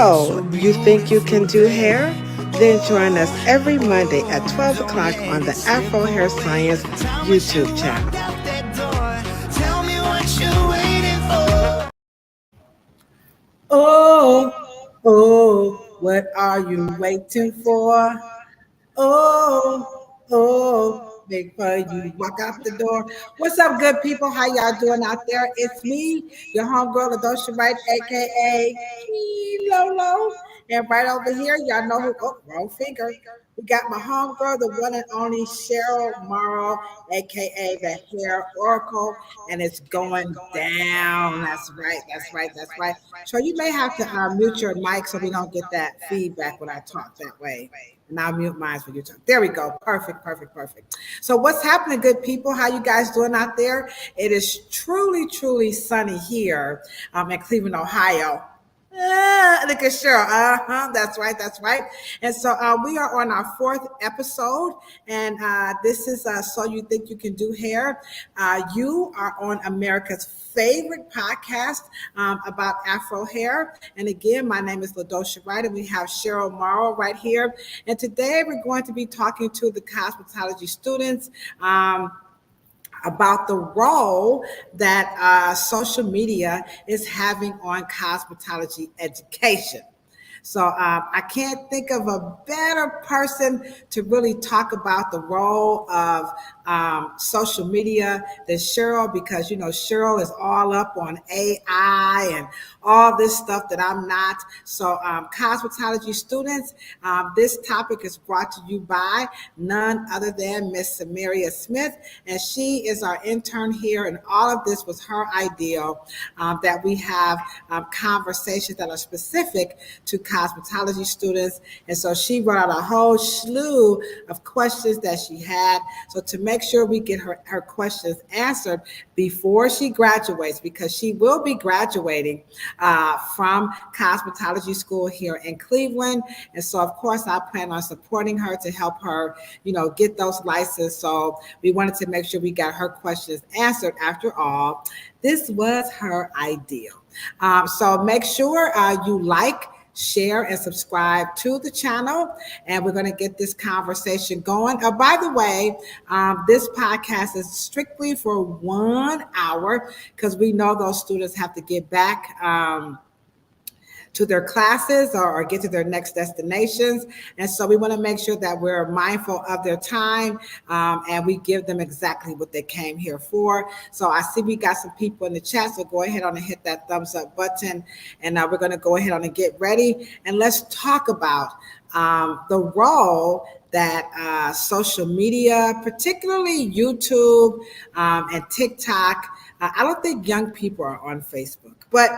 So, you think you can do hair? Then join us every Monday at 12 o'clock on the Afro Hair Science YouTube channel. Oh, oh, what are you waiting for? Before you walk out the door. What's up, good people? How y'all doing out there? It's me, your homegirl, Adosha Wright, aka Lolo. And right over here, y'all know who, oh, wrong finger. We got my homegirl, the one and only Cheryl Morrow, aka the Hair Oracle, and it's going down. That's right, that's right, that's right. So you may have to mute your mic so we don't get that feedback when I talk that way. And I'll mute mine for you. There we go. Perfect, perfect, perfect. So what's happening, good people? How you guys doing out there? It is truly, truly sunny here in Cleveland, Ohio. Look at Cheryl. That's right. That's right. And so we are on our fourth episode, and this is So You Think You Can Do Hair. You are on America's favorite podcast about Afro hair. And again, my name is LaDosha Wright, and we have Cheryl Morrow right here. And today we're going to be talking to the cosmetology students. About the role that social media is having on cosmetology education. So I can't think of a better person to really talk about the role of social media than Cheryl, because you know Cheryl is all up on AI and all this stuff that I'm not. So cosmetology students, this topic is brought to you by none other than Miss Samaria Smith, and she is our intern here. And all of this was her idea, that we have conversations that are specific to cosmetology students. And so she brought out a whole slew of questions that she had. So to make sure we get her questions answered before she graduates, because she will be graduating from cosmetology school here in Cleveland. And so, of course, I plan on supporting her to help her, get those licenses. So we wanted to make sure we got her questions answered. After all, this was her idea. So make sure you like, share, and subscribe to the channel, and we're going to get this conversation going. By the way, this podcast is strictly for 1 hour, because we know those students have to get back to their classes, or get to their next destinations. And so we want to make sure that we're mindful of their time, and we give them exactly what they came here for. So I see we got some people in the chat, so go ahead on and hit that thumbs up button. And we're going to go ahead on and get ready. And let's talk about the role that social media, particularly YouTube and TikTok. I don't think young people are on Facebook, but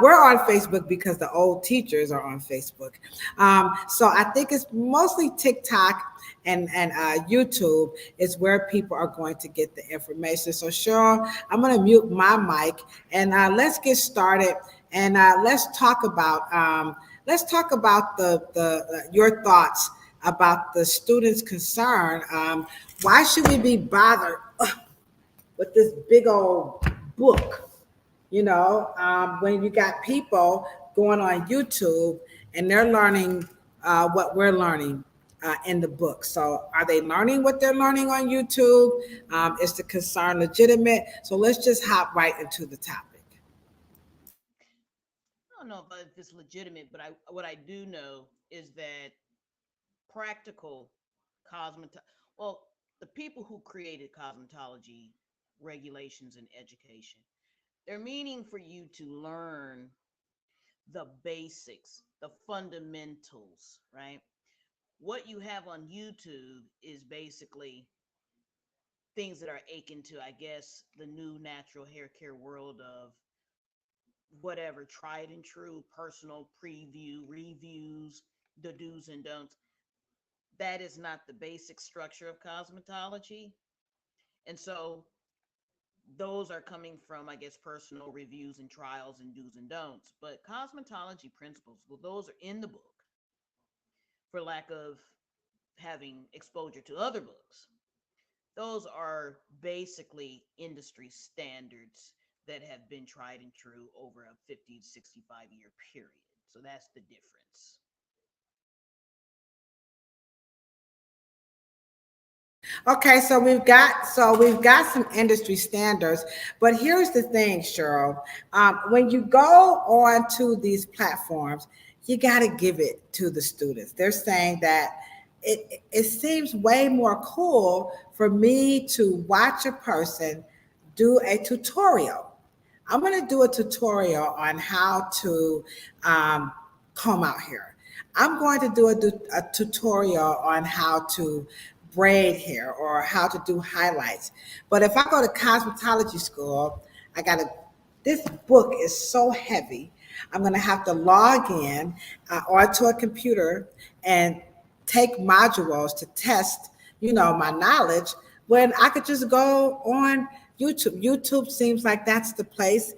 we're on Facebook because the old teachers are on Facebook. So I think it's mostly TikTok and YouTube is where people are going to get the information. So Cheryl, I'm going to mute my mic, and let's get started, and let's talk about the your thoughts about the students' concern. Why should we be bothered with this big old book? When you got people going on YouTube and they're learning what we're learning in the book. So, are they learning what they're learning on YouTube? Is the concern legitimate? So, let's just hop right into the topic. I don't know if it's legitimate, but what I do know is that practical cosmet well, the people who created cosmetology regulations and education, they're meaning for you to learn the basics, the fundamentals, right? What you have on YouTube is basically things that are akin to, I guess, the new natural hair care world of whatever tried and true personal preview reviews, the do's and don'ts. That is not the basic structure of cosmetology. And so those are coming from, I guess, personal reviews and trials and do's and don'ts. But cosmetology principles, well, those are in the book for lack of having exposure to other books. Those are basically industry standards that have been tried and true over a 50 to 65 year period. So that's the difference. Okay, so we've got some industry standards, but here's the thing, Cheryl. When you go on to these platforms, you got to give it to the students. They're saying that it seems way more cool for me to watch a person do a tutorial. I'm going to do a tutorial on how to um, comb out hair. I'm going to do a tutorial on how to braid hair or how to do highlights. But if I go to cosmetology school, I got to, this book is so heavy. I'm going to have to log in onto a computer and take modules to test, my knowledge when I could just go on YouTube. YouTube seems like that's the place.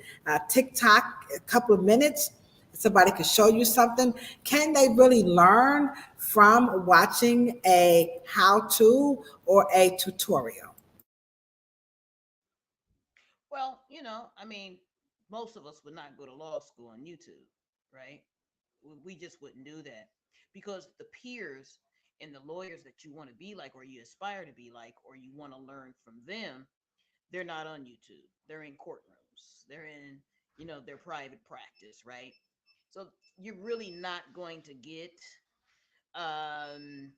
TikTok, a couple of minutes, somebody could show you something. Can they really learn from watching a how-to or a tutorial? Well, I mean, most of us would not go to law school on YouTube, right? We just wouldn't do that because the peers and the lawyers that you want to be like, or you aspire to be like, or you want to learn from them, they're not on YouTube. They're in courtrooms. They're in, their private practice, right? So you're really not going to get um,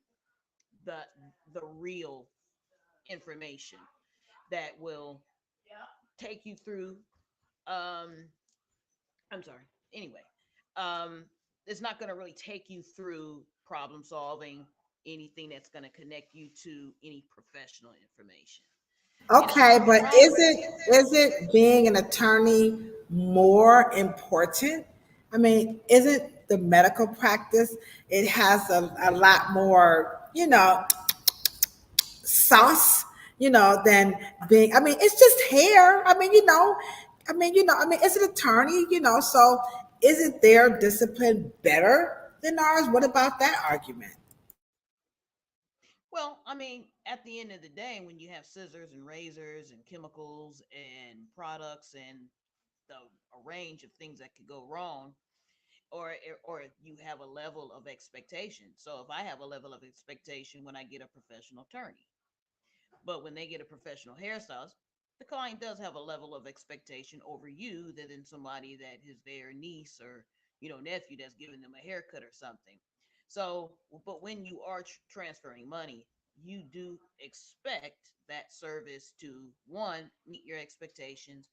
the the real information that will take you through. Um, I'm sorry. Anyway, um, it's not going to really take you through problem solving, anything that's going to connect you to any professional information. Okay, The but problem. is it being an attorney more important? I mean, isn't the medical practice, it has a lot more, sauce, than being, I mean, it's just hair. I mean, it's an attorney, so isn't their discipline better than ours? What about that argument? Well, I mean, at the end of the day, when you have scissors and razors and chemicals and products and the a range of things that could go wrong, or you have a level of expectation. So if I have a level of expectation when I get a professional attorney, but when they get a professional hairstylist, the client does have a level of expectation over you that than somebody that is their niece or nephew that's giving them a haircut or something. So, but when you are transferring money, you do expect that service to one meet your expectations,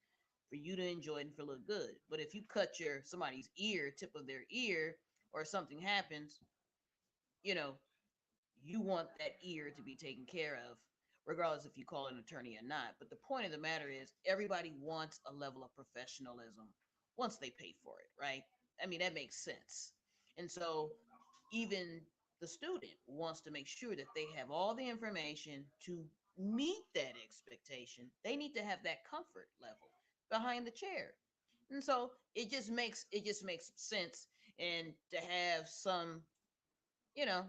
for you to enjoy it and feel look good. But if you cut your somebody's ear, tip of their ear, or something happens, you know, you want that ear to be taken care of, regardless if you call an attorney or not. But the point of the matter is, everybody wants a level of professionalism once they pay for it, right? I mean, that makes sense. And so, even the student wants to make sure that they have all the information to meet that expectation. They need to have that comfort level behind the chair. And so it just makes sense, and to have some you know,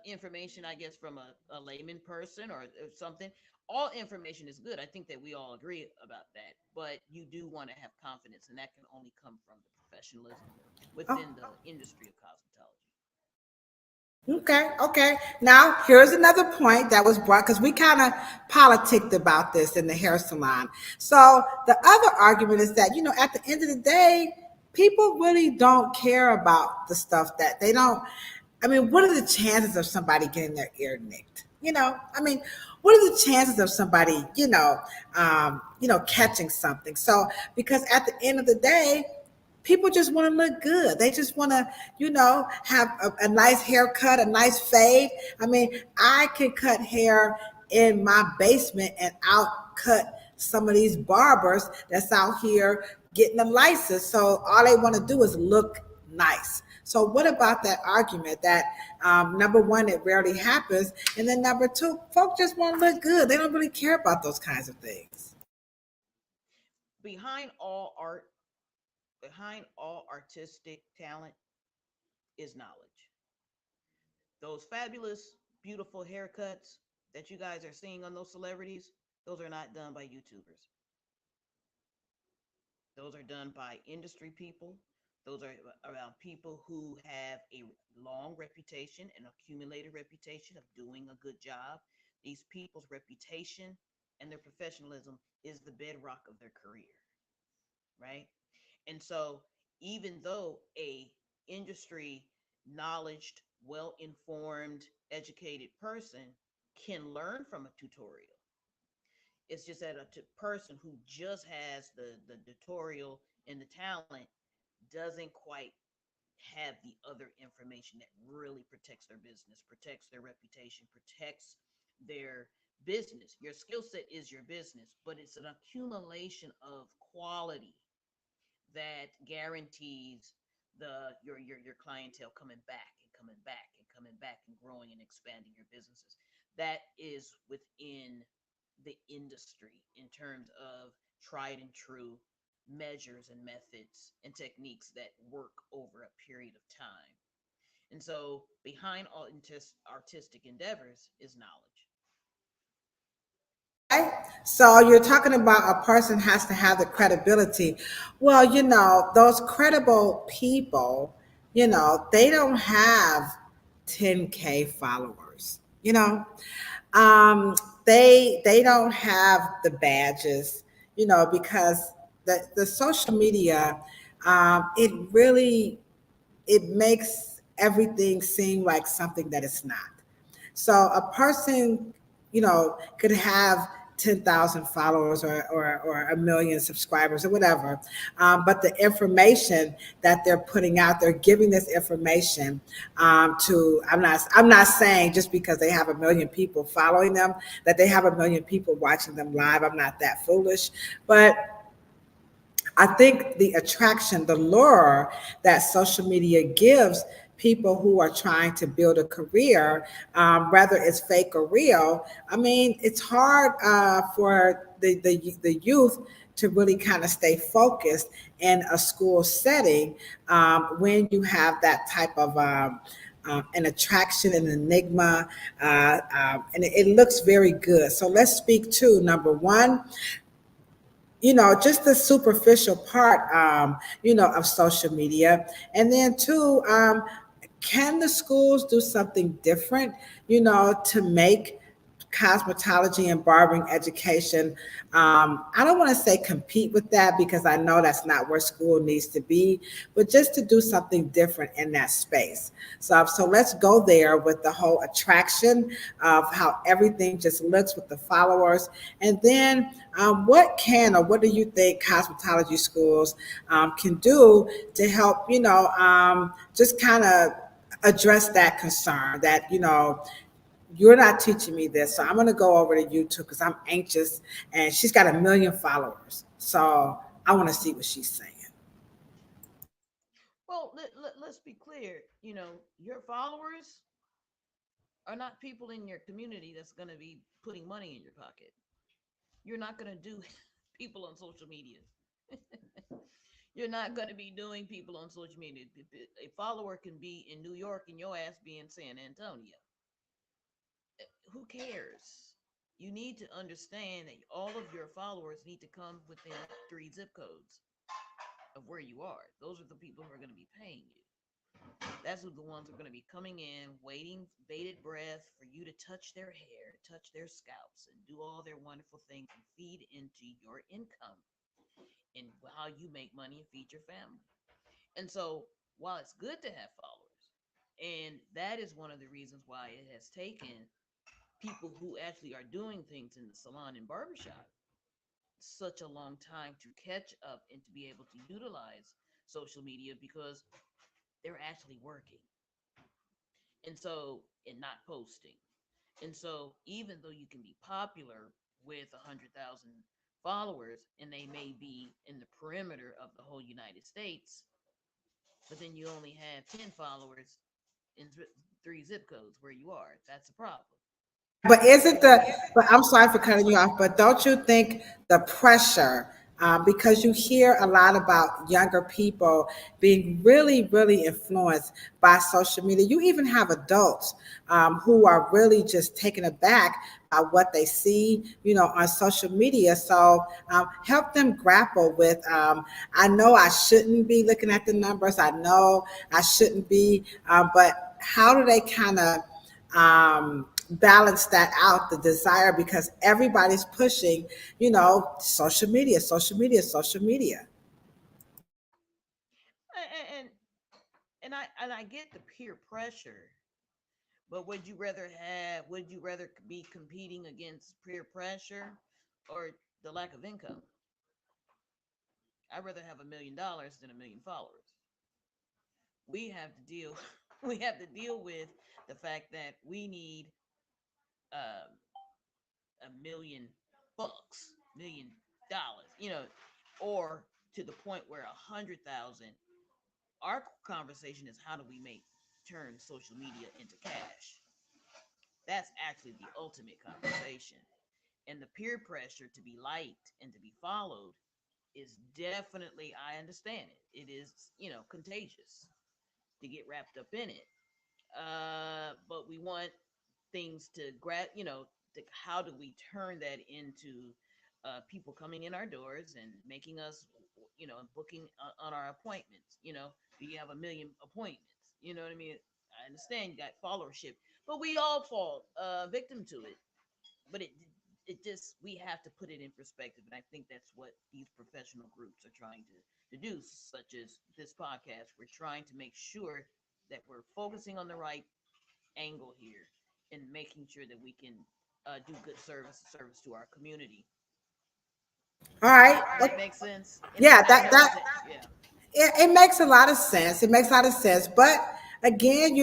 information, I guess, from a layman person or something. All information is good. I think that we all agree about that. But you do want to have confidence, and that can only come from the professionalism Oh, within the industry of cosmetology. okay, okay. Now, here's another point that was brought because we kind of politicked about this in the hair salon. So, the other argument is that, at the end of the day, people really don't care about the stuff that they don't. I mean, what are the chances of somebody getting their ear nicked? I mean, what are the chances of somebody, catching something? So, because at the end of the day, people just want to look good. They just want to, have a nice haircut, a nice fade. I mean, I can cut hair in my basement and outcut some of these barbers that's out here getting a license. So all they want to do is look nice. So what about that argument that number one, it rarely happens, and then number two, folks just want to look good. They don't really care about those kinds of things. Behind all art, behind all artistic talent is knowledge. Those fabulous, beautiful haircuts that you guys are seeing on those celebrities, those are not done by YouTubers. Those are done by industry people Those are around people who have a long reputation, an accumulated reputation of doing a good job. These people's reputation and their professionalism is the bedrock of their career, right? And so even though a industry knowledged, well-informed, educated person can learn from a tutorial, it's just that a person who just has the tutorial and the talent doesn't quite have the other information that really protects their business, protects their reputation, protects their business. Your skill set is your business, but it's an accumulation of quality that guarantees your clientele coming back and coming back and coming back and growing and expanding your businesses. That is within the industry in terms of tried and true measures and methods and techniques that work over a period of time. And so behind all artistic endeavors is knowledge. Okay. So you're talking about a person has to have the credibility. Well, those credible people, they don't have 10K followers. Um, they don't have the badges, because the social media, it really it makes everything seem like something that it's not. So a person, could have 10,000 followers or a million subscribers or whatever. But the information that they're putting out, they're giving this information I'm not saying just because they have a million people following them, that they have a million people watching them live. I'm not that foolish. But I think the attraction, the lure that social media gives people who are trying to build a career, whether it's fake or real, I mean, it's hard for the youth to really kind of stay focused in a school setting when you have that type of an attraction, an enigma, and it looks very good. So let's speak to number one, just the superficial part, of social media. And then two, can the schools do something different, to make cosmetology and barbering education? I don't want to say compete with that because I know that's not where school needs to be, but just to do something different in that space. So let's go there with the whole attraction of how everything just looks with the followers. And then what do you think cosmetology schools can do to help, just kind of address that concern that, you're not teaching me this. So I'm going to go over to YouTube because I'm anxious and she's got a million followers. So I want to see what she's saying. Well, let's be clear. Your followers are not people in your community that's going to be putting money in your pocket. You're not going to do people on social media. You're not going to be doing people on social media. A follower can be in New York and your ass be in San Antonio. Who cares? You need to understand that all of your followers need to come within 3 zip codes of where you are. Those are the people who are going to be paying you. That's the ones who are going to be coming in, waiting bated breath for you to touch their hair, touch their scalps, and do all their wonderful things and feed into your income and how you make money and feed your family. And so, while it's good to have followers, and that is one of the reasons why it has taken people who actually are doing things in the salon and barbershop such a long time to catch up and to be able to utilize social media because they're actually working and not posting. And so even though you can be popular with 100,000 followers and they may be in the perimeter of the whole United States, but then you only have 10 followers in 3 zip codes where you are, that's a problem. But I'm sorry for cutting you off, but don't you think the pressure because you hear a lot about younger people being really, really influenced by social media. You even have adults who are really just taken aback by what they see, on social media. So help them grapple with. I know I shouldn't be looking at the numbers. I know I shouldn't be, but how do they kind of balance that out, the desire, because everybody's pushing, social media, social media, social media. And and I get the peer pressure, but would you rather be competing against peer pressure or the lack of income? I'd rather have $1 million than 1 million followers. We have to deal we have to deal with the fact that we need um, $1 million, $1 million, or to the point where 100,000. Our conversation is how do we make turn social media into cash? That's actually the ultimate conversation. And the peer pressure to be liked and to be followed is definitely, I understand it. It is, contagious to get wrapped up in it. But we want things to how do we turn that into people coming in our doors and making us, booking on our appointments? Do you have 1 million appointments? You know what I mean? I understand you got followership, but we all fall victim to it. But it just, we have to put it in perspective, and I think that's what these professional groups are trying to do, such as this podcast. We're trying to make sure that we're focusing on the right angle here and making sure that we can do good service to our community. All right. Does that make sense? And Yeah, I know it's yeah. it makes a lot of sense. It makes a lot of sense. But again,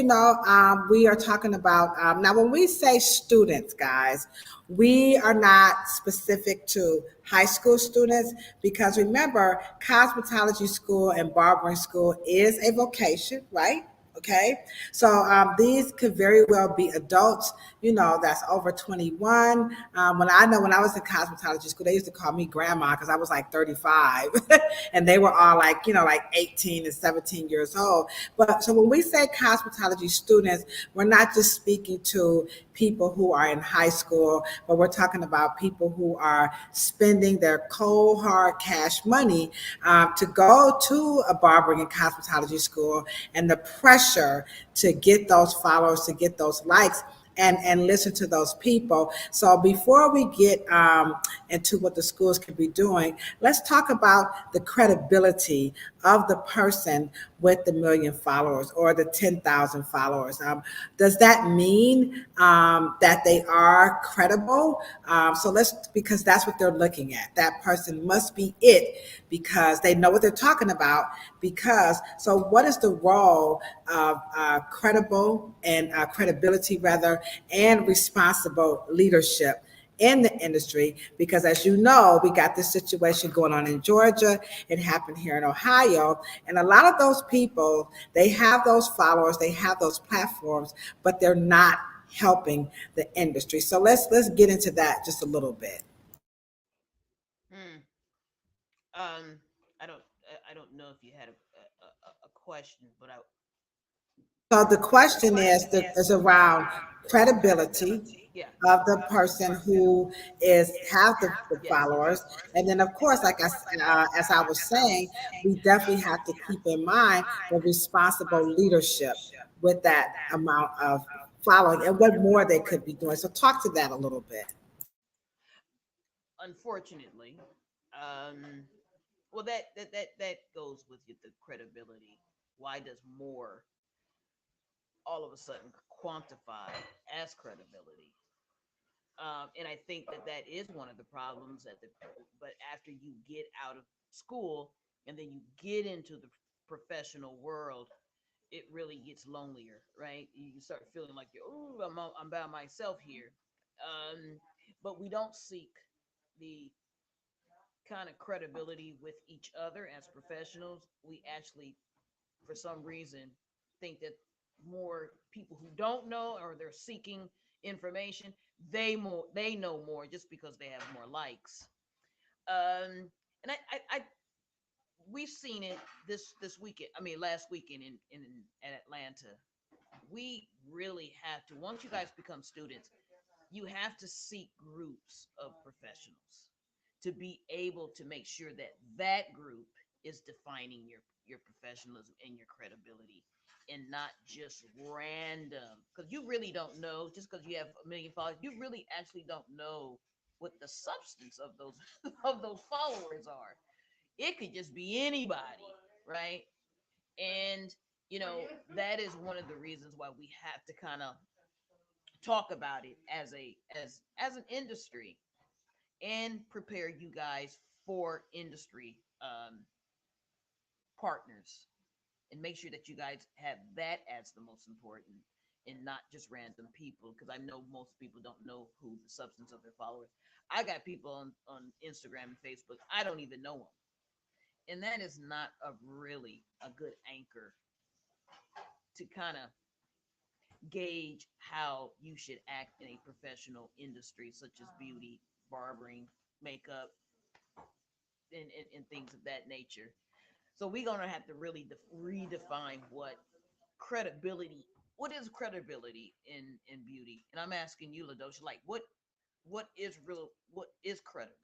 we are talking about now when we say students, guys, we are not specific to high school students, because remember, cosmetology school and barbering school is a vocation, right? Okay, so these could very well be adults, that's over 21. When I was in cosmetology school, they used to call me grandma because I was like 35, and they were all like, like 18 and 17 years old. But so when we say cosmetology students, we're not just speaking to people who are in high school, but we're talking about people who are spending their cold hard cash money to go to a barbering and cosmetology school, and the pressure to get those followers, to get those likes, and listen to those people. So before we get into what the schools could be doing, let's talk about the credibility of the person with the 1 million followers or the 10,000 followers. Does that mean that they are credible? Because that's what they're looking at. That person must be it because they know what they're talking about. So what is the role of credible and credibility, rather, and responsible leadership in the industry? Because as you know, we got this situation going on in Georgia. It happened here in Ohio. And a lot of those people, they have those followers, they have those platforms, but they're not helping the industry. So let's get into that just a little bit. Hmm. Um, I don't know if you had a question, but I So the question is around credibility yeah. of the person who is have the Yes. followers, and then of course, as I was saying, we definitely have to keep in mind the responsible leadership with that amount of following and what more they could be doing. So talk to that a little bit. Unfortunately, um, well, that goes with the credibility. Why does more all of a sudden quantify as credibility? And I think that is one of the problems but after you get out of school and then you get into the professional world, it really gets lonelier, right? You start feeling like I'm by myself here. Um, but we don't seek the kind of credibility with each other as professionals. We actually, for some reason, think that more people who don't know, or they're seeking information, they know more just because they have more likes. And I we've seen it this weekend. I mean, last weekend in at Atlanta. We really have to. Once you guys become students, you have to seek groups of professionals to be able to make sure that that group is defining your professionalism and your credibility, and not just random, because you really don't know. Just because you have a million followers, you really actually don't know what the substance of those of those followers are. It could just be anybody, right? And that is one of the reasons why we have to kind of talk about it as an industry, and prepare you guys for industry partners, and make sure that you guys have that as the most important, and not just random people, because I know most people don't know who the substance of their followers. I got people on Instagram and Facebook, I don't even know them, and that is not a really a good anchor to kind of gauge how you should act in a professional industry such as beauty, barbering, makeup, and things of that nature. So we're gonna have to really redefine credibility. What is credibility in beauty? And I'm asking you, Ladosha, like what is real? What is credibility?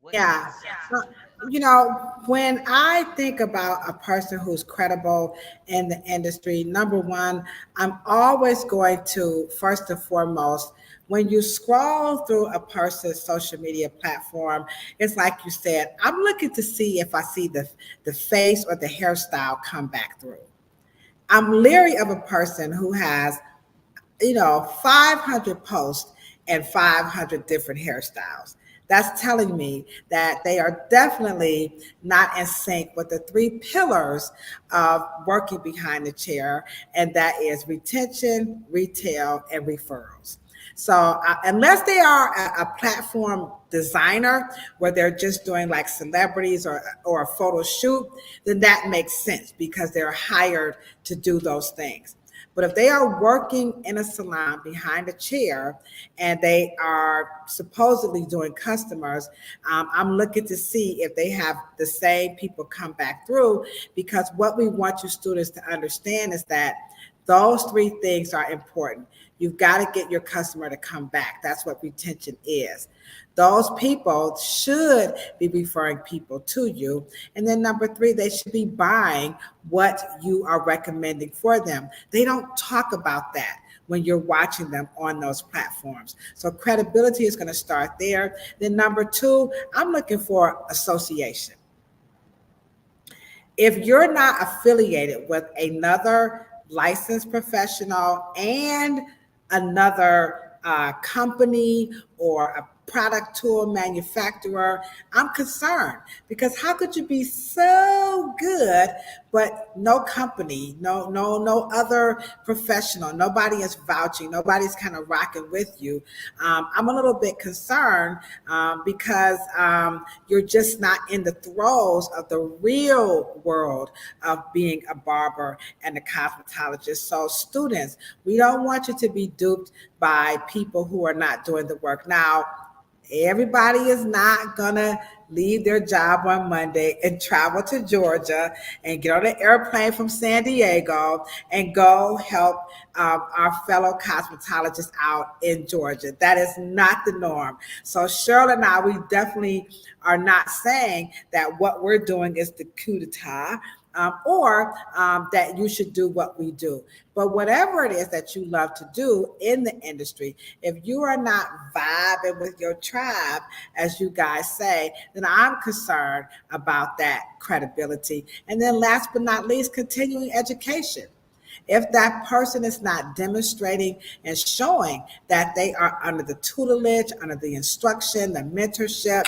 What is the Yeah. substance Uh, of that? when I think about a person who's credible in the industry, number one, I'm always going to, first and foremost, when you scroll through a person's social media platform, it's like you said, I'm looking to see if I see the face or the hairstyle come back through. I'm leery of a person who has 500 posts and 500 different hairstyles. That's telling me that they are definitely not in sync with the three pillars of working behind the chair, and that is retention, retail, and referrals. So, unless they are a platform designer where they're just doing like celebrities or a photo shoot, then that makes sense because they're hired to do those things. But if they are working in a salon behind a chair and they are supposedly doing customers, I'm looking to see if they have the same people come back through, because what we want you students to understand is that those three things are important. You've got to get your customer to come back. That's what retention is. Those people should be referring people to you. And then number three, they should be buying what you are recommending for them. They don't talk about that when you're watching them on those platforms. So credibility is going to start there. Then number two, I'm looking for association. If you're not affiliated with another licensed professional and another company or a product tool manufacturer, I'm concerned, because how could you be so good but no company, no other professional, nobody is vouching, nobody's kind of rocking with you? I'm a little bit concerned, because you're just not in the throes of the real world of being a barber and a cosmetologist. So students, we don't want you to be duped by people who are not doing the work. Now, everybody is not gonna leave their job on Monday and travel to Georgia and get on an airplane from San Diego and go help our fellow cosmetologists out in Georgia. That is not the norm. So Cheryl and I, we definitely are not saying that what we're doing is the coup d'etat, or that you should do what we do. But whatever it is that you love to do in the industry, if you are not vibing with your tribe, as you guys say, then I'm concerned about that credibility. And then last but not least, continuing education. If that person is not demonstrating and showing that they are under the tutelage, under the instruction, the mentorship,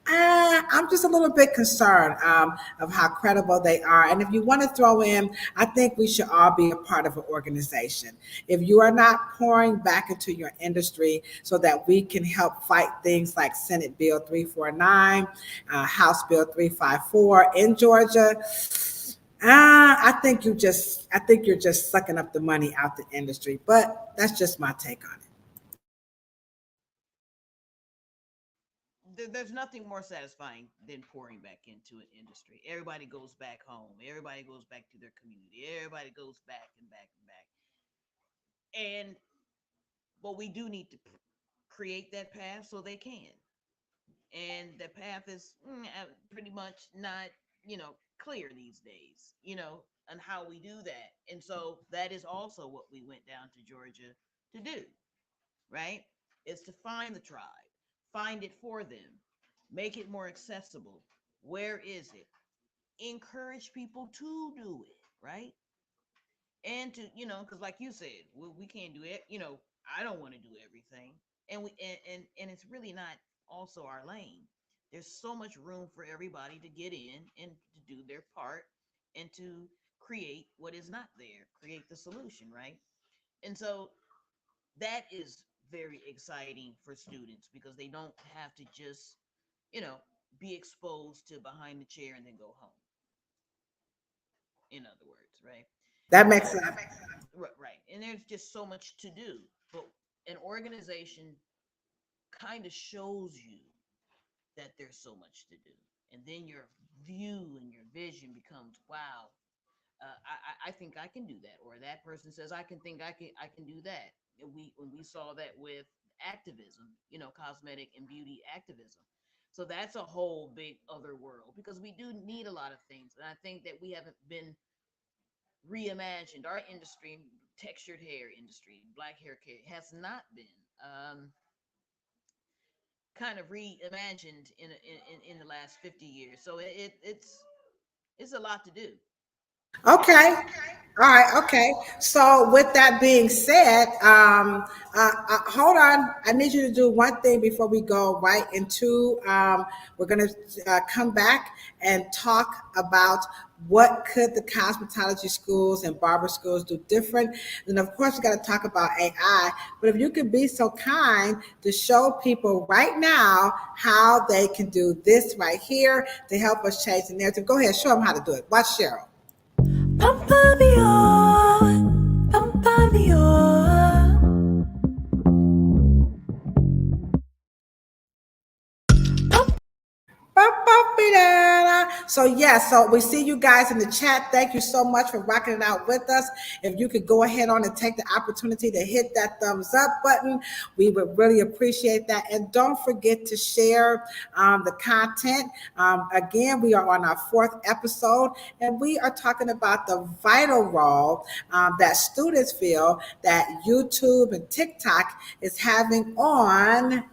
I'm just a little bit concerned of how credible they are. And if you want to throw in, I think we should all be a part of an organization. If you are not pouring back into your industry so that we can help fight things like Senate Bill 349, House Bill 354 in Georgia, I think you're just sucking up the money out the industry. But that's just my take on it. there's nothing more satisfying than pouring back into an industry. Everybody goes back home. Everybody goes back to their community. Everybody goes back and back and back. And but we do need to create that path so they can. And the path is pretty much not, clear these days, on how we do that. And so that is also what we went down to Georgia to do, right? Is to find the tribe, find it for them, make it more accessible. Where is it? Encourage people to do it, right? And to, because like you said, we can't do it. I don't want to do everything, and it's really not also our lane. There's so much room for everybody to get in and to do their part and to create what is not there, create the solution, right? And so that is very exciting for students because they don't have to just, you know, be exposed to behind the chair and then go home. In other words, right? That makes So, sense. right. And there's just so much to do. But an organization kind of shows you that there's so much to do. And then your view and your vision becomes, wow, I think I can do that. Or that person says, I can do that. And when we saw that with activism, cosmetic and beauty activism. So that's a whole big other world because we do need a lot of things. And I think that we haven't been reimagined. Our industry, textured hair industry, black hair care, has not been kind of reimagined in the last 50 years. So it's a lot to do. Okay. All right. Okay. So, with that being said, hold on. I need you to do one thing before we go right into. We're going to come back and talk about what could the cosmetology schools and barber schools do different. And of course, we got to talk about AI. But if you could be so kind to show people right now how they can do this right here to help us change the narrative, go ahead. Show them how to do it. Watch Cheryl. Pampamio, pampamio. So yes, so we see you guys in the chat. Thank you so much for rocking it out with us. If you could go ahead on and take the opportunity to hit that thumbs up button, we would really appreciate that. And don't forget to share the content. Again, we are on our fourth episode, and we are talking about the vital role that students feel that YouTube and TikTok is having on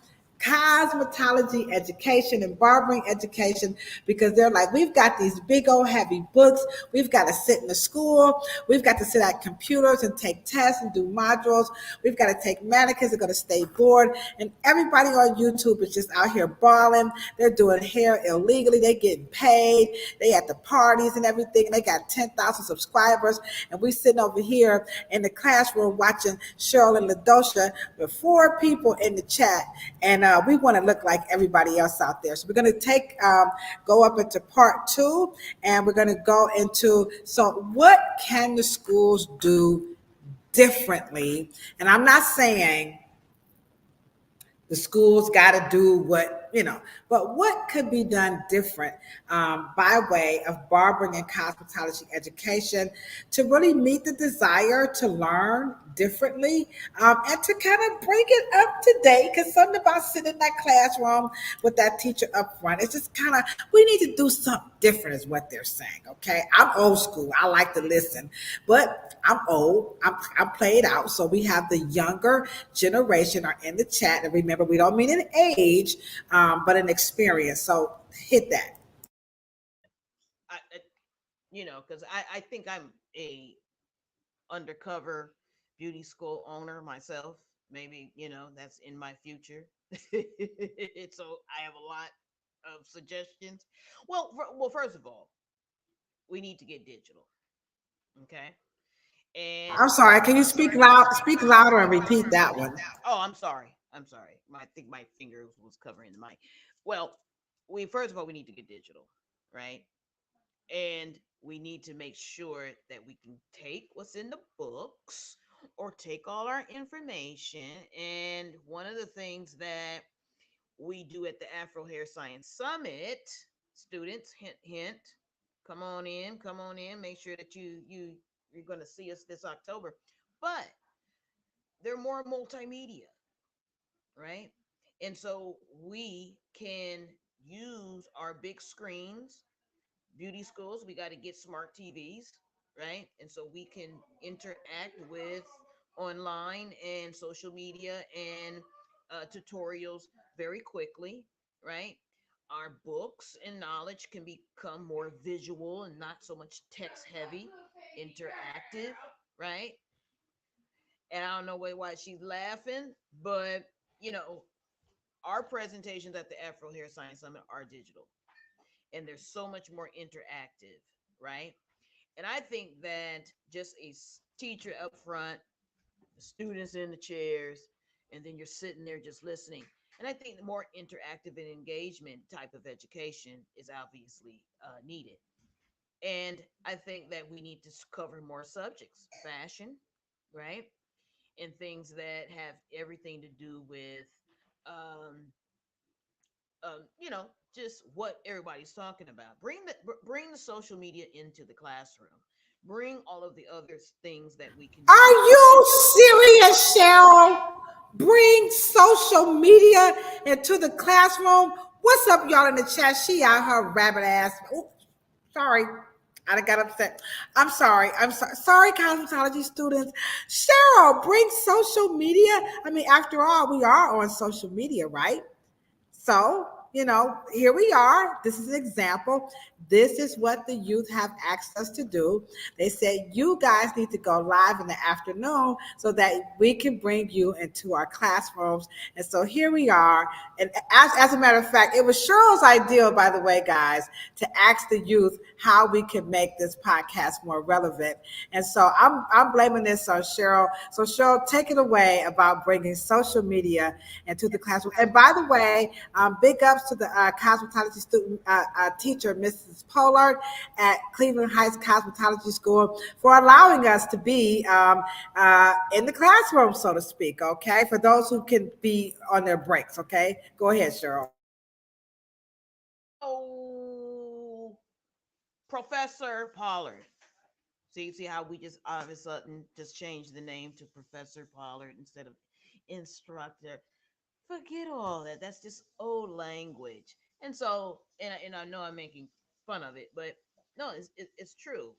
cosmetology education and barbering education because they're like, we've got these big old heavy books. We've got to sit in the school. We've got to sit at computers and take tests and do modules. We've got to take mannequins. They're going to stay bored. And everybody on YouTube is just out here balling. They're doing hair illegally. They're getting paid. They at the parties and everything. They got 10,000 subscribers. And we sitting over here in the classroom watching Cheryl and LaDosha with 4 people in the chat. And we want to look like everybody else out there. So we're going to go up into part 2, and we're going to go into, so what can the schools do differently? And I'm not saying the schools got to do but what could be done different by way of barbering and cosmetology education to really meet the desire to learn differently and to kind of bring it up to date? Because something about sitting in that classroom with that teacher up front, it's just kind of, we need to do something different, is what they're saying. Okay, I'm old school. I like to listen, but I'm old. I'm played out. So we have the younger generation are in the chat, and remember, we don't mean an age, but an experience. So hit that. Because I think I'm a undercover beauty school owner myself. Maybe, that's in my future. So I have a lot of suggestions. Well, first of all, we need to get digital. Okay. And I'm sorry. Can you speak loud? Speak louder and repeat that one. oh, I'm sorry. I'm sorry. I think my finger was covering the mic. Well, we first of all we need to get digital, right? And we need to make sure that we can take what's in the books or take all our information. And one of the things that we do at the Afro Hair Science Summit. Students, hint, hint, come on in. Make sure that you're going to see us this October. But they're more multimedia, right? And so we can use our big screens. Beauty schools, we got to get smart TVs, right? And so we can interact with online and social media and tutorials very quickly, right? Our books and knowledge can become more visual and not so much text heavy, interactive, right? And I don't know why she's laughing, but you know, our presentations at the Afro Hair Science Summit are digital and they're so much more interactive, right? And I think that just a teacher up front, the students in the chairs, and then you're sitting there just listening. And I think the more interactive and engagement type of education is obviously needed. And I think that we need to cover more subjects, fashion, right? And things that have everything to do with um, you know, just what everybody's talking about. Bring the social media into the classroom. Bring all of the other things that we can Are do. you serious, Cheryl? Bring social media into the classroom. What's up, y'all in the chat? She out her rabbit ass. Oops, sorry. I got upset. I'm sorry. I'm sorry. Sorry, cosmetology students. Cheryl, bring social media. I mean, after all, we are on social media, right? So, here we are. This is an example. This is what the youth have asked us to do. They said, you guys need to go live in the afternoon so that we can bring you into our classrooms. And so here we are. And as a matter of fact, it was Cheryl's idea, by the way, guys, to ask the youth how we can make this podcast more relevant. And so I'm blaming this on Cheryl. So Cheryl, take it away about bringing social media into the classroom. And by the way, big ups to the cosmetology student teacher, Mrs. Pollard at Cleveland Heights Cosmetology School, for allowing us to be in the classroom, so to speak, okay? For those who can be on their breaks, okay? Go ahead, Cheryl. Oh, Professor Pollard. See how we just all of a sudden just changed the name to Professor Pollard instead of instructor. Forget all that. That's just old language. And so, and I know I'm making fun of it, but no, it's true.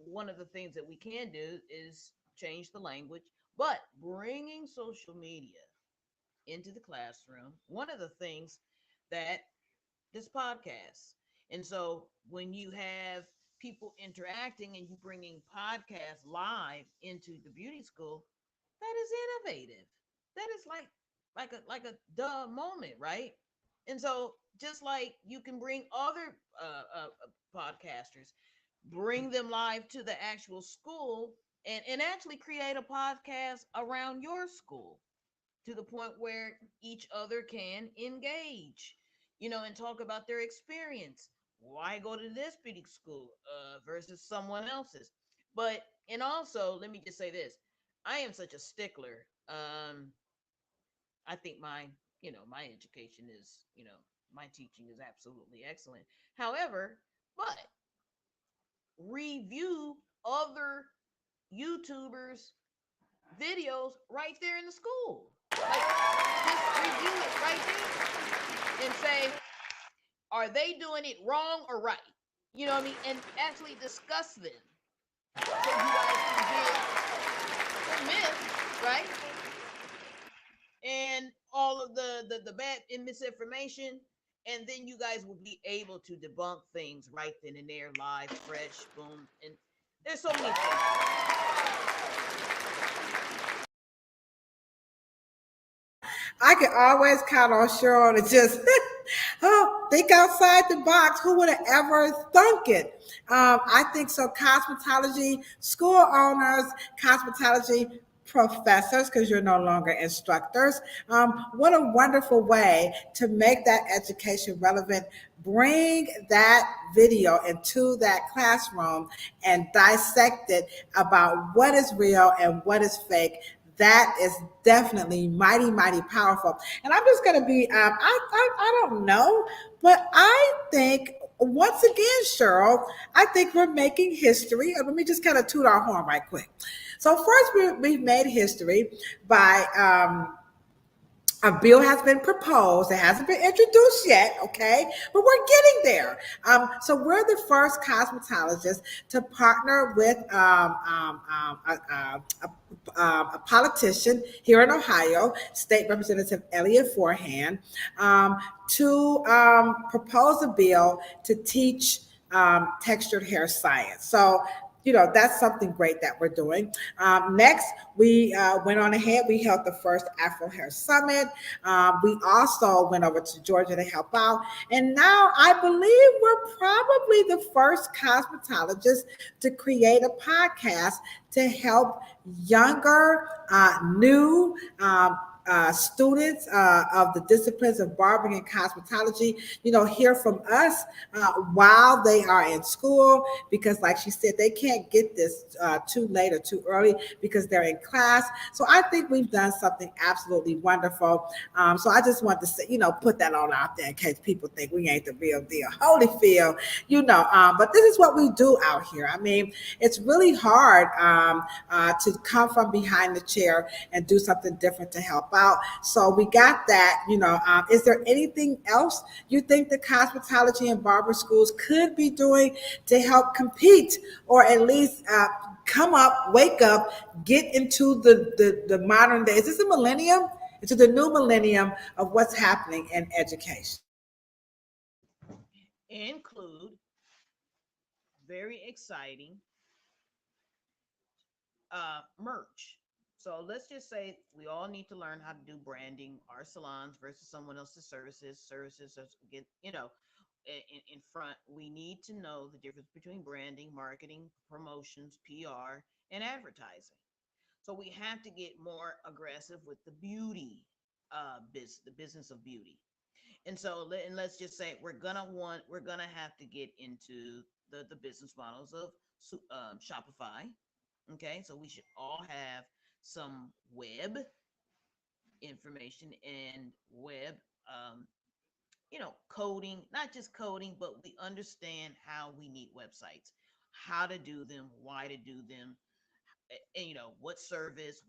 One of the things that we can do is change the language, but bringing social media into the classroom, one of the things that this podcast. And so when you have people interacting and you bringing podcasts live into the beauty school, that is innovative. That is like a duh moment, right? And so just like you can bring other podcasters, bring them live to the actual school and actually create a podcast around your school to the point where each other can engage, and talk about their experience. Why go to this beauty school versus someone else's? But and also, let me just say this: I am such a stickler. I think my education is, my teaching is absolutely excellent. However, but review other YouTubers' videos right there in the school. Like, just review it right there and say, are they doing it wrong or right? You know what I mean? And actually discuss them so you guys can get the myth, right? And all of the bad and misinformation. And then you guys will be able to debunk things right then and there, live, fresh, boom. And there's so many things. I can always count on Cheryl to just think outside the box. Who would have ever thunk it? I think so. Cosmetology school owners, cosmetology professors, because you're no longer instructors. What a wonderful way to make that education relevant. Bring that video into that classroom and dissect it about what is real and what is fake. that is definitely mighty, mighty powerful. And I'm just going to be, I don't know, but I think once again, Cheryl, I think we're making history. Let me just kind of toot our horn right quick. So first, we've made history by a bill has been proposed. It hasn't been introduced yet, okay? But we're getting there. So we're the first cosmetologists to partner with a politician here in Ohio, State Representative Elliot Forehand, to propose a bill to teach textured hair science. So that's something great that we're doing. Next, we went on ahead. We held the first Afro Hair Summit. We also went over to Georgia to help out. And now I believe we're probably the first cosmetologist to create a podcast to help younger, new, students of the disciplines of barbering and cosmetology, hear from us while they are in school, because like she said, they can't get this too late or too early because they're in class. So I think we've done something absolutely wonderful. So I just want to say, put that on out there in case people think we ain't the real deal. Holyfield, but this is what we do out here. I mean, it's really hard to come from behind the chair and do something different to help out. So we got that. Is there anything else you think the cosmetology and barber schools could be doing to help compete, or at least come up, wake up, get into the modern day? Is this a millennium? Into the new millennium of what's happening in education. Include very exciting merch. So let's just say we all need to learn how to do branding, our salons versus someone else's services. Services get, in front. We need to know the difference between branding, marketing, promotions, PR, and advertising. So we have to get more aggressive with the beauty business, the business of beauty. And so let's just say we're gonna have to get into the business models of Shopify. Okay, so we should all have some web information and web, coding, not just coding, but we understand how we need websites, how to do them, why to do them, and what service,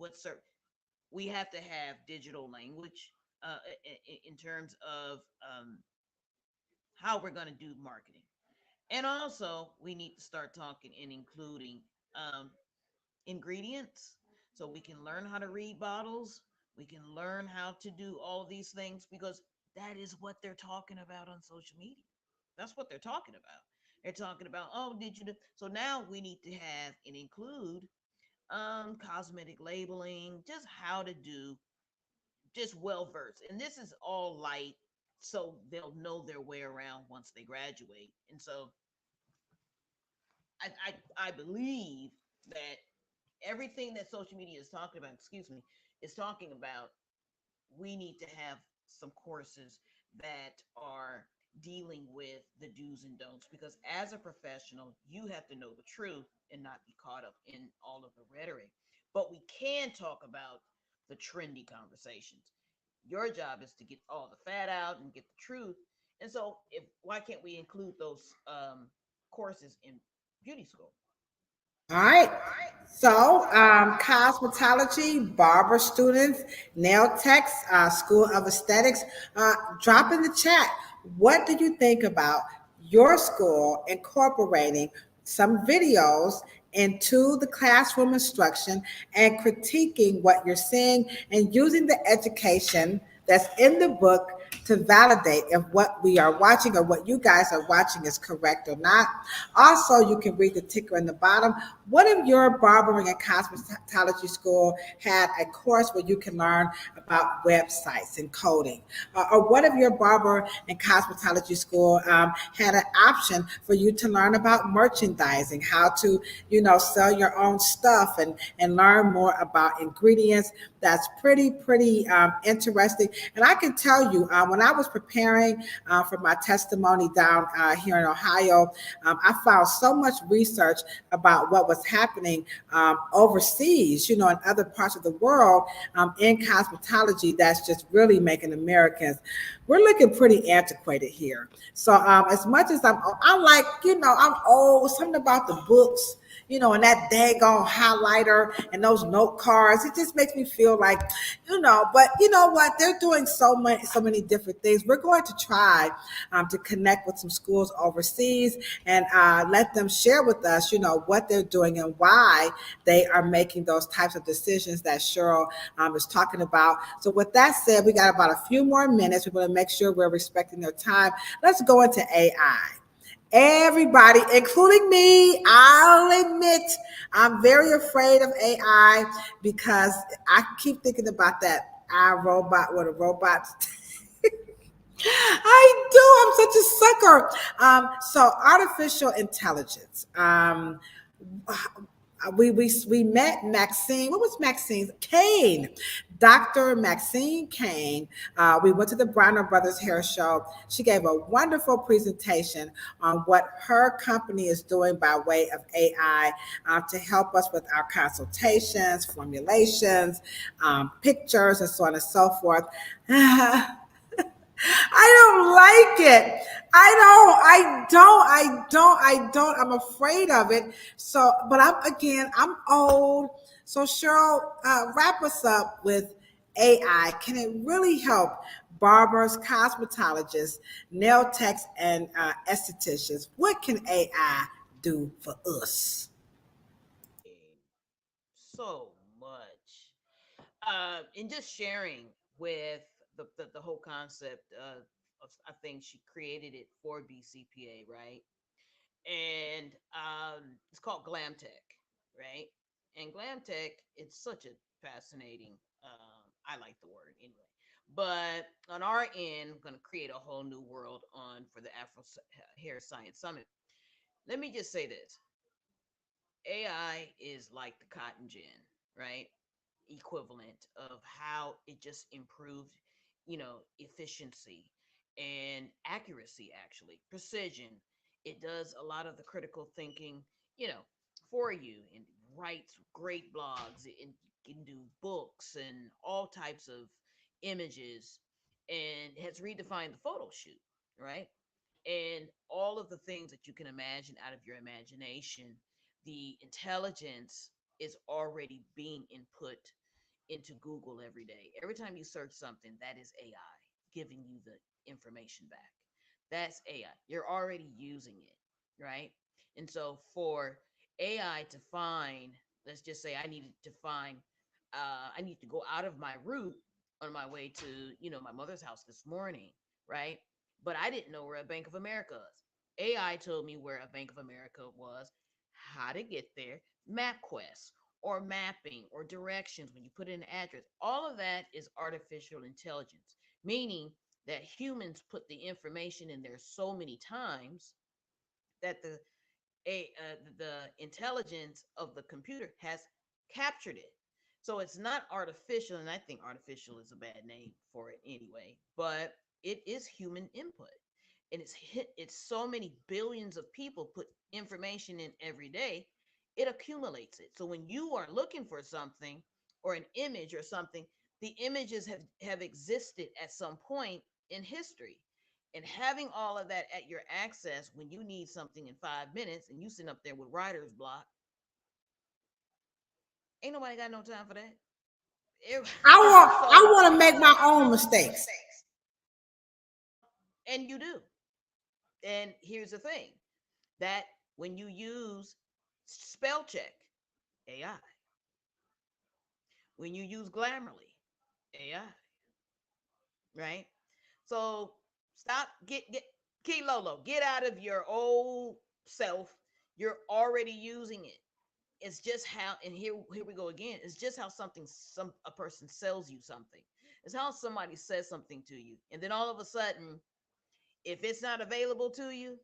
we have to have digital language in terms of how we're going to do marketing. And also, we need to start talking and including um, ingredients so we can learn how to read bottles. We can learn how to do all these things because that is what they're talking about on social media. That's what they're talking about. They're talking about, oh, did you do? So now we need to have and include cosmetic labeling, just how to do, just well versed. And this is all light, so they'll know their way around once they graduate. And so I believe that everything that social media is talking about, excuse me, is talking about, we need to have some courses that are dealing with the do's and don'ts, because as a professional you have to know the truth and not be caught up in all of the rhetoric. But we can talk about the trendy conversations. Your job is to get all the fat out and get the truth. And so if why can't we include those courses in beauty school? All right. So, cosmetology, barber students, nail techs, School of Aesthetics, drop in the chat. What do you think about your school incorporating some videos into the classroom instruction and critiquing what you're seeing and using the education that's in the book to validate if what we are watching or what you guys are watching is correct or not? Also, you can read the ticker in the bottom. What if your barbering and cosmetology school had a course where you can learn about websites and coding? Or what if your barber and cosmetology school had an option for you to learn about merchandising, how to, sell your own stuff and learn more about ingredients? That's pretty interesting. And I can tell you, when I was preparing for my testimony down here in Ohio, I found so much research about what was happening overseas, in other parts of the world in cosmetology that's just really making Americans, we're looking pretty antiquated here. So as much as I'm like, I'm old, something about the books, and that daggone highlighter and those note cards. It just makes me feel like, but you know what? They're doing so many different things. We're going to try to connect with some schools overseas and let them share with us, what they're doing and why they are making those types of decisions that Cheryl is talking about. So with that said, we got about a few more minutes. We're going to make sure we're respecting their time. Let's go into AI. Everybody, including me, I'll admit I'm very afraid of AI because I keep thinking about that I robot with a robot. I do. I'm such a sucker. So artificial intelligence. We met Maxine. What was Maxine's? Kane, Dr. Maxine Kane. We went to the Bronner Brothers Hair Show. She gave a wonderful presentation on what her company is doing by way of AI to help us with our consultations, formulations, pictures, and so on and so forth. I don't like it. I don't. I'm afraid of it. So, but I'm old. So, Cheryl, wrap us up with AI. Can it really help barbers, cosmetologists, nail techs, and estheticians? What can AI do for us? So much. And just sharing with the whole concept of, I think she created it for BCPA, right? And it's called Glam Tech, right? And Glam Tech, it's such a fascinating, I like the word anyway. But on our end, I'm going to create a whole new world on for the Afro Hair Science Summit. Let me just say this: AI is like the cotton gin, right? Equivalent of how it just improved, efficiency and accuracy, actually, precision. It does a lot of the critical thinking, you know, for you and writes great blogs and can do books and all types of images and has redefined the photo shoot, right? And all of the things that you can imagine out of your imagination, the intelligence is already being input into Google every day. Every time you search something, that is AI giving you the information back. That's AI. You're already using it, right? And so for AI to find, let's just say I needed to find, I need to go out of my route on my way to, my mother's house this morning, right? But I didn't know where a Bank of America is. AI told me where a Bank of America was, how to get there, MapQuest or mapping or directions when you put in an address. All of that is artificial intelligence, meaning that humans put the information in there so many times that the intelligence of the computer has captured it. So it's not artificial, and I think artificial is a bad name for it anyway. But it is human input, and it's so many billions of people put information in every day. It accumulates it. So when you are looking for something or an image or something, the images have existed at some point in history, and having all of that at your access when you need something in 5 minutes and you sit up there with writer's block, ain't nobody got no time for that. I want I So, want to make my own mistakes. and you do. And here's the thing that when you use spell check, AI, when you use Grammarly, AI, right? So stop, get Key Lolo, get out of your old self. You're already using it. It's just how, and here we go again. It's just how a person sells you something. It's how somebody says something to you, and then all of a sudden, if it's not available to you,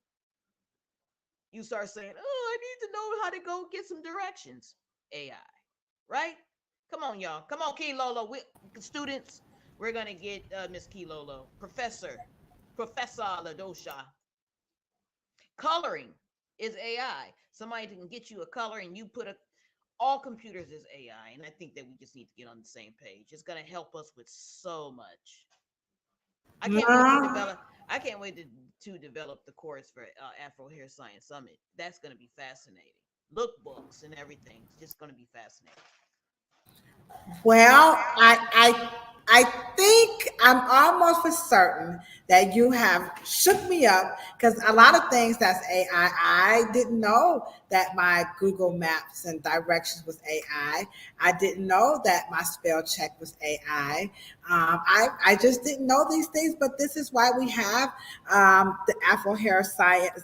you start saying, "Oh, I need to know how to go get some directions." AI, right? Come on, y'all. Come on, Key Lolo. Students, We're gonna get Miss Kilolo, Professor Ladosha. Coloring is AI. Somebody can get you a color and you put a all computers is AI, and I think that we just need to get on the same page. It's gonna help us with so much. I can't wait to Uh, develop. I can't wait to develop the course for Afro Hair Science Summit. That's going to be fascinating. Lookbooks and everything. It's just going to be fascinating. Well, I think I'm almost for certain that you have shook me up because a lot of things that's AI. I didn't know that my Google Maps and directions was AI. I didn't know that my spell check was AI. I just didn't know these things, but this is why we have the Afro Hair Science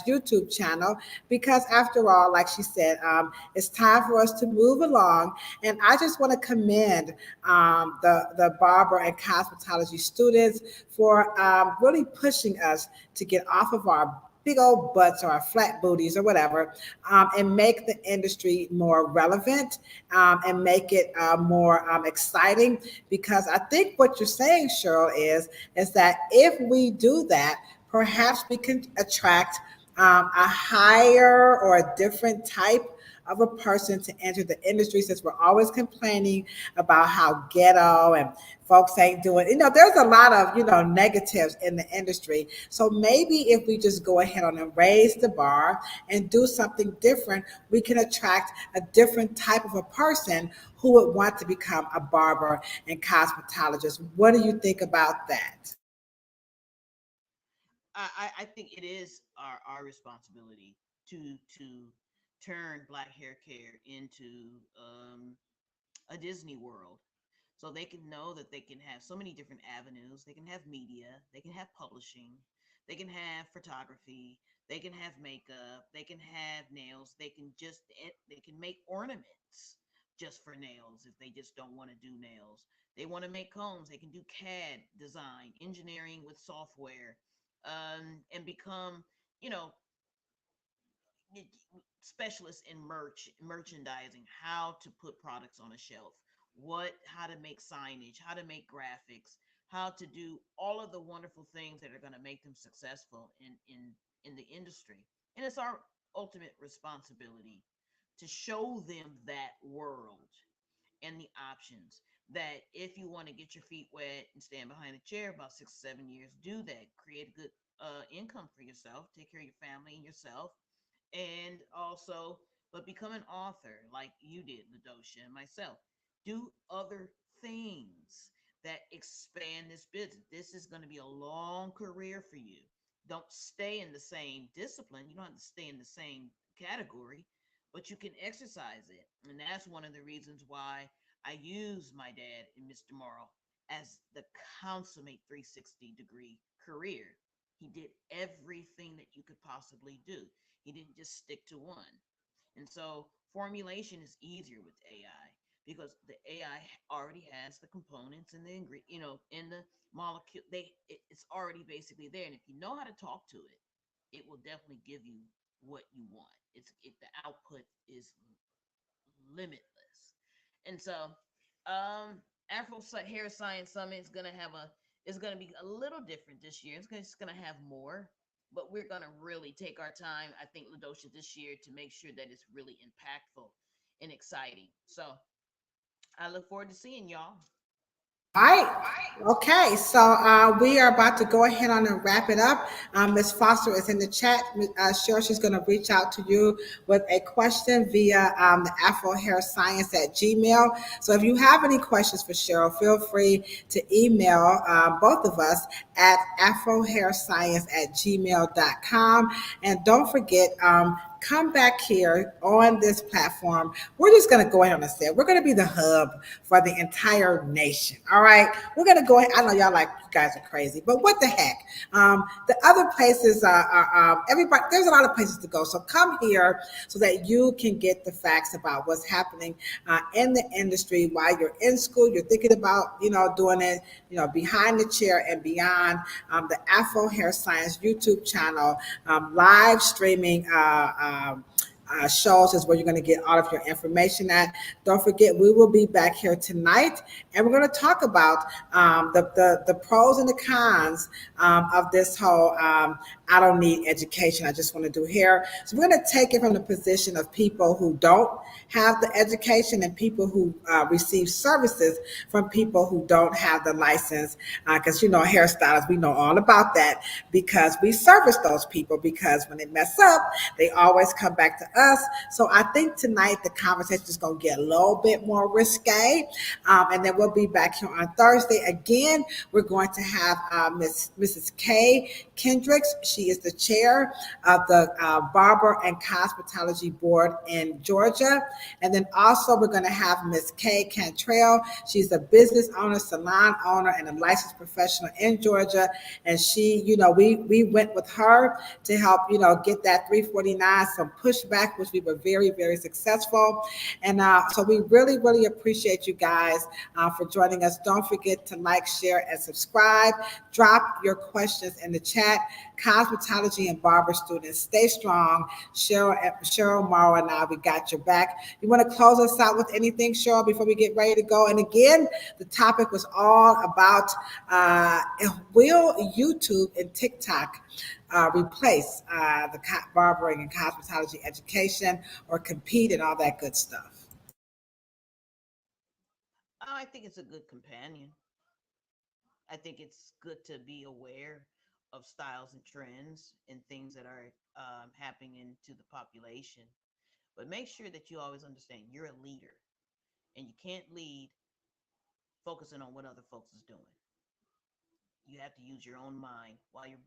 YouTube channel, because after all, like she said, it's time for us to move along. And I just want to commend the barber and cosmetology students for really pushing us to get off of our big old butts or our flat booties or whatever, and make the industry more relevant, and make it more exciting. Because I think what you're saying, Cheryl, is that if we do that, perhaps we can attract a higher or a different type of a person to enter the industry, since we're always complaining about how ghetto and folks ain't doing, there's a lot of, negatives in the industry. So maybe if we just go ahead on and raise the bar and do something different, we can attract a different type of a person who would want to become a barber and cosmetologist. What do you think about that? I think it is our responsibility to turn Black hair care into a Disney world, so they can know that they can have so many different avenues. They can have media, they can have publishing, they can have photography, they can have makeup, they can have nails, they can make ornaments just for nails if they just don't want to do nails. They want to make combs, they can do CAD design, engineering with software, and become, you know, specialists in merchandising, how to put products on a shelf, how to make signage, how to make graphics, how to do all of the wonderful things that are going to make them successful in the industry. And it's our ultimate responsibility to show them that world and the options, that if you want to get your feet wet and stand behind a chair about 6 or 7 years, do that. Create a good income for yourself, take care of your family and yourself, and also, but become an author like you did, Ladosha, and myself. Do other things that expand this business. This is going to be a long career for you. Don't stay in the same discipline. You don't have to stay in the same category, but you can exercise it. And that's one of the reasons why I use my dad and Mr. Morrow as the consummate 360-degree career. He did everything that you could possibly do. He didn't just stick to one. And so formulation is easier with AI because the AI already has the components and the in the molecule. It's already basically there, and if you know how to talk to it, it will definitely give you what you want. The output is limitless. And so, Afro Hair Science Summit is gonna be a little different this year. It's gonna have more, but we're gonna really take our time. I think, Ladosha, this year to make sure that it's really impactful and exciting. So I look forward to seeing y'all. All right. Okay. So we are about to go ahead on and wrap it up. Ms. Foster is in the chat. Sure, she's going to reach out to you with a question via the Afro Hair Science at Gmail. So if you have any questions for Cheryl, feel free to email both of us at afrohairscience at gmail.com. And don't forget, come back here on this platform. We're just going to go ahead and say we're going to be the hub for the entire nation. All right. We're going to go ahead. I know y'all like, you guys are crazy, but what the heck? The other places are everybody, there's a lot of places to go. So come here so that you can get the facts about what's happening in the industry while you're in school. You're thinking about, doing it, behind the chair and beyond. The Afro Hair Science YouTube channel, live streaming shows is where you're going to get all of your information at. Don't forget, we will be back here tonight, and we're going to talk about the pros and the cons of this whole I don't need education. I just want to do hair. So we're going to take it from the position of people who don't have the education and people who receive services from people who don't have the license. Because, hairstylists, we know all about that because we service those people, because when they mess up, they always come back to us. So I think tonight the conversation is going to get a little bit more risque. And then we'll be back here on Thursday. Again, we're going to have Mrs. Kay Kendricks. She is the chair of the Barber and Cosmetology Board in Georgia. And then also we're going to have Miss Kay Cantrell. She's a business owner, salon owner, and a licensed professional in Georgia. And she, we went with her to help, get that 349, some pushback, which we were very, very successful. And so we really, really appreciate you guys for joining us. Don't forget to like, share, and subscribe. Drop your questions in the chat. Cosmetology and barber students, stay strong. Cheryl, Mara, and I, we got your back. You want to close us out with anything, Cheryl, before we get ready to go? And again, the topic was all about will YouTube and TikTok replace the barbering and cosmetology education, or compete and all that good stuff? I think it's a good companion. I think it's good to be aware of styles and trends and things that are happening into the population. But make sure that you always understand you're a leader, and you can't lead focusing on what other folks is doing. You have to use your own mind while you're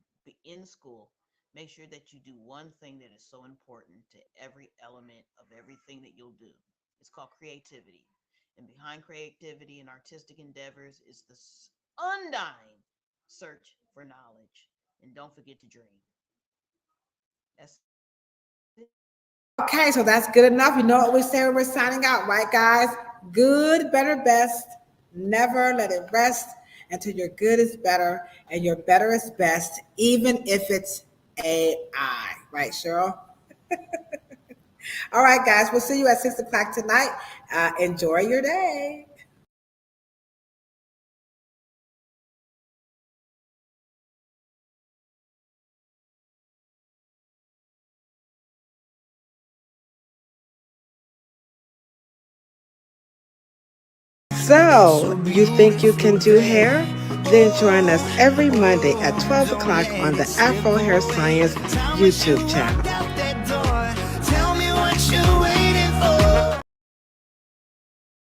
in school. Make sure that you do one thing that is so important to every element of everything that you'll do. It's called creativity. And behind creativity and artistic endeavors is the undying search for knowledge. And don't forget to dream. That's it. Okay, so that's good enough. You know what we say when we're signing out, right, guys? Good, better, best. Never let it rest until your good is better and your better is best, even if it's AI. Right, Cheryl? All right, guys, we'll see you at 6 o'clock tonight. Enjoy your day. So, you think you can do hair? Then join us every Monday at 12 o'clock on the Afro Hair Science YouTube channel.